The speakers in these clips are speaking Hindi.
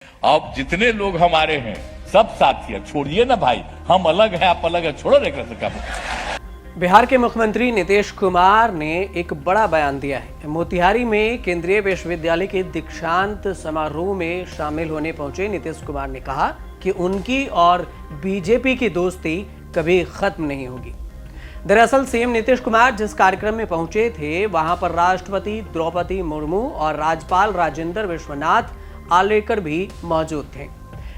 अब जितने लोग हमारे हैं सब साथी है, छोड़िए ना भाई, हम अलग हैं आप अलग है, छोड़ो रे का। बिहार के मुख्यमंत्री नीतीश कुमार ने एक बड़ा बयान दिया है। मोतिहारी में केंद्रीय विश्वविद्यालय के दीक्षांत समारोह में शामिल होने पहुंचे नीतीश कुमार ने कहा कि उनकी और बीजेपी की दोस्ती कभी खत्म नहीं होगी। दरअसल सीएम नीतीश कुमार जिस कार्यक्रम में पहुंचे थे वहां पर राष्ट्रपति द्रौपदी मुर्मू और राज्यपाल राजेंद्र विश्वनाथ आलेकर भी मौजूद थे।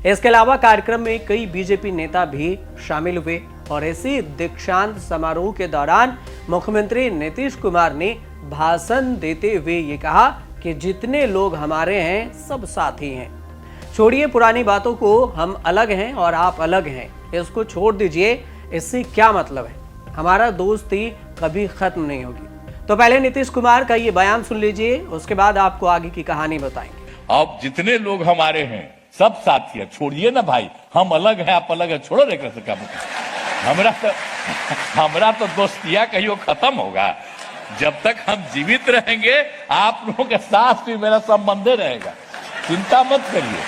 इसके अलावा कार्यक्रम में कई बीजेपी नेता भी शामिल हुए और इसी दीक्षांत समारोह के दौरान मुख्यमंत्री नीतीश कुमार ने भाषण देते हुए ये कहा कि जितने लोग हमारे हैं सब साथी हैं, छोड़िए पुरानी बातों को, हम अलग हैं और आप अलग हैं, इसको छोड़ दीजिए, इससे क्या मतलब है, हमारा दोस्ती कभी खत्म नहीं होगी। तो पहले नीतीश कुमार का ये बयान सुन लीजिए, उसके बाद आपको आगे की कहानी बताएंगे। अब जितने लोग हमारे हैं सब साथी है, छोड़िए ना भाई, हम अलग हैं आप अलग है, छोड़ो रे का। हमरा तो दोस्तियां कहीं खत्म होगा, जब तक हम जीवित रहेंगे आप लोगों के साथ भी मेरा संबंध रहेगा, चिंता मत करिए।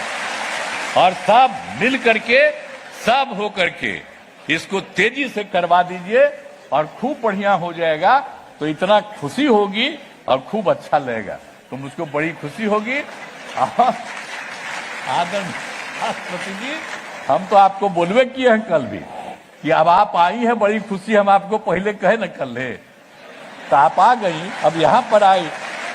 और सब मिल करके सब हो करके इसको तेजी से करवा दीजिए और खूब बढ़िया हो जाएगा। तो इतना खुशी होगी और खूब अच्छा लगेगा, तो मुझको बड़ी खुशी होगी। आदरणीय राष्ट्रपति जी, हम तो आपको बोलवे किए हैं कल भी कि अब आप आई हैं, बड़ी खुशी, हम आपको पहले कहे न कल है, तो आप आ गई, अब यहाँ पर आई,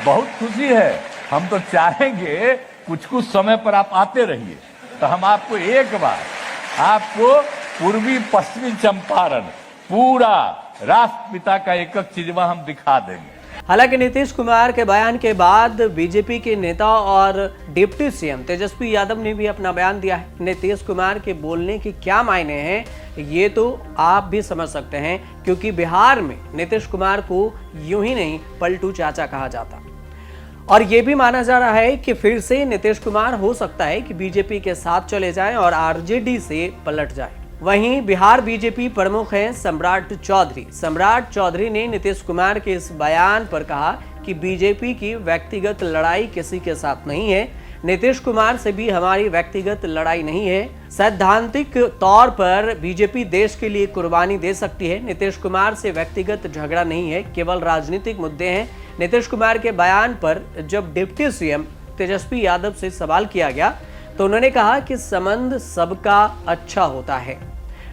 बहुत खुशी है। हम तो चाहेंगे कुछ कुछ समय पर आप आते रहिए, तो हम आपको एक बार आपको पूर्वी पश्चिमी चंपारण पूरा राष्ट्रपिता का एक एक चीज हम दिखा देंगे। हालांकि नीतीश कुमार के बयान के बाद बीजेपी के नेता और डिप्टी सीएम तेजस्वी यादव ने भी अपना बयान दिया है। नीतीश कुमार के बोलने के क्या मायने हैं ये तो आप भी समझ सकते हैं, क्योंकि बिहार में नीतीश कुमार को यूं ही नहीं पलटू चाचा कहा जाता और ये भी माना जा रहा है कि फिर से नीतीश कुमार हो सकता है कि बीजेपी के साथ चले जाएं और आरजेडी से पलट जाए। वहीं बिहार बीजेपी प्रमुख हैं सम्राट चौधरी। सम्राट चौधरी ने नीतीश कुमार के इस बयान पर कहा कि बीजेपी की व्यक्तिगत लड़ाई किसी के साथ नहीं है, नीतीश कुमार से भी हमारी व्यक्तिगत लड़ाई नहीं है। सैद्धांतिक तौर पर बीजेपी देश के लिए कुर्बानी दे सकती है, नीतीश कुमार से व्यक्तिगत झगड़ा नहीं है, केवल राजनीतिक मुद्दे हैं। नीतीश कुमार के बयान पर जब डिप्टी सीएम तेजस्वी यादव से सवाल किया गया तो उन्होंने कहा कि संबंध सबका अच्छा होता है,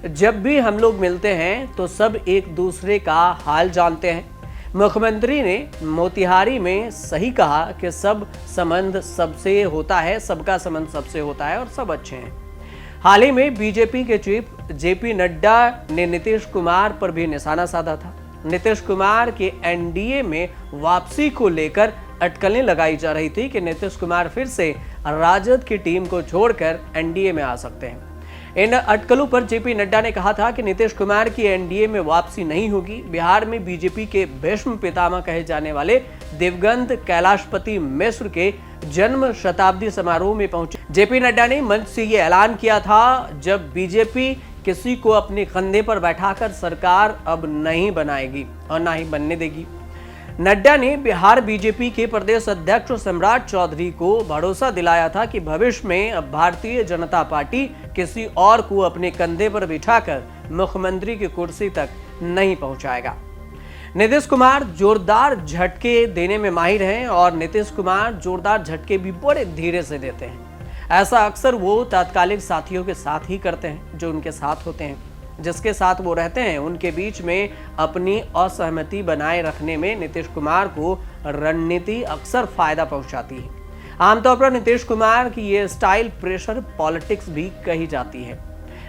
जब भी हम लोग मिलते हैं तो सब एक दूसरे का हाल जानते हैं। मुख्यमंत्री ने मोतिहारी में सही कहा कि सब संबंध सबसे होता है, सबका संबंध सबसे होता है और सब अच्छे हैं। हाल ही में बीजेपी के चीफ जेपी नड्डा ने नीतीश कुमार पर भी निशाना साधा था। नीतीश कुमार के एनडीए में वापसी को लेकर अटकलें लगाई जा रही थी कि नीतीश कुमार फिर से राजद की टीम को छोड़कर एनडीए में आ सकते हैं। इन अटकलों पर जेपी नड्डा ने कहा था कि नीतीश कुमार की एनडीए में वापसी नहीं होगी। बिहार में बीजेपी के भीष्म पितामह कहे जाने वाले दिवंगत कैलाशपति मिश्र के जन्म शताब्दी समारोह में पहुंचे जेपी नड्डा ने मंच से ये ऐलान किया था, जब बीजेपी किसी को अपने कंधे पर बैठाकर सरकार अब नहीं बनाएगी और ना ही बनने देगी। नड्डा ने बिहार बीजेपी के प्रदेश अध्यक्ष सम्राट चौधरी को भरोसा दिलाया था कि भविष्य में अब भारतीय जनता पार्टी किसी और को अपने कंधे पर बिठाकर मुख्यमंत्री की कुर्सी तक नहीं पहुंचाएगा। नीतीश कुमार जोरदार झटके देने में माहिर हैं और नीतीश कुमार जोरदार झटके भी बड़े धीरे से देते हैं। ऐसा अक्सर वो तात्कालिक साथियों के साथ ही करते हैं जो उनके साथ होते हैं, जिसके साथ वो रहते हैं उनके बीच में अपनी असहमति बनाए रखने में नीतीश कुमार को रणनीति अक्सर फायदा पहुंचाती है। आमतौर पर नीतीश कुमार की ये स्टाइल प्रेशर पॉलिटिक्स भी कही जाती है।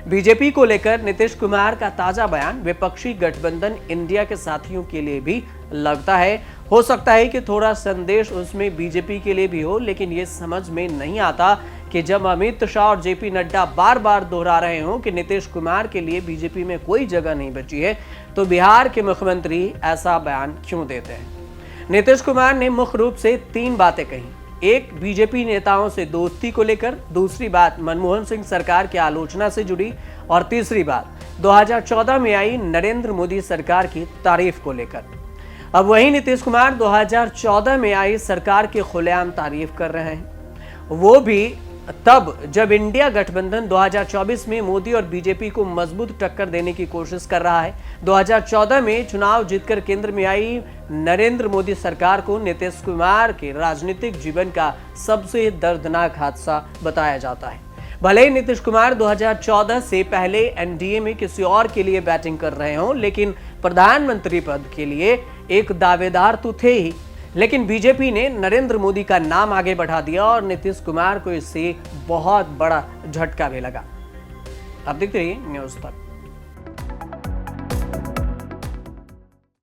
बीजेपी को लेकर नीतीश कुमार का ताजा बयान विपक्षी गठबंधन इंडिया के साथियों के लिए भी लगता है। हो सकता है कि थोड़ा संदेश उसमें बीजेपी के लिए भी हो, लेकिन ये समझ में नहीं आता कि जब अमित शाह और जेपी नड्डा बार बार दोहरा रहे हों कि नीतीश कुमार के लिए बीजेपी में कोई जगह नहीं बची है, तो बिहार के मुख्यमंत्री ऐसा बयान क्यों देते हैं। नीतीश कुमार ने मुख्य रूप से 3 बातें कही। एक, बीजेपी नेताओं से दोस्ती को लेकर, दूसरी बात मनमोहन सिंह सरकार की आलोचना से जुड़ी और तीसरी बात 2014 में आई नरेंद्र मोदी सरकार की तारीफ को लेकर। अब वही नीतीश कुमार 2014 में आई सरकार की खुलेआम तारीफ कर रहे हैं, वो भी तब जब इंडिया गठबंधन 2024 में मोदी और बीजेपी को मजबूत टक्कर देने की कोशिश कर रहा है। 2014 में चुनाव जीतकर केंद्र में आई नरेंद्र मोदी सरकार को नीतीश कुमार के राजनीतिक जीवन का सबसे दर्दनाक हादसा बताया जाता है। भले ही नीतीश कुमार 2014 से पहले एनडीए में किसी और के लिए बैटिंग कर रहे हों, लेकिन प्रधानमंत्री पद के लिए एक दावेदार तो थे ही। लेकिन बीजेपी ने नरेंद्र मोदी का नाम आगे बढ़ा दिया और नीतीश कुमार को इससे बहुत बड़ा झटका भी लगा। अब देखते रहिए न्यूज़ तक।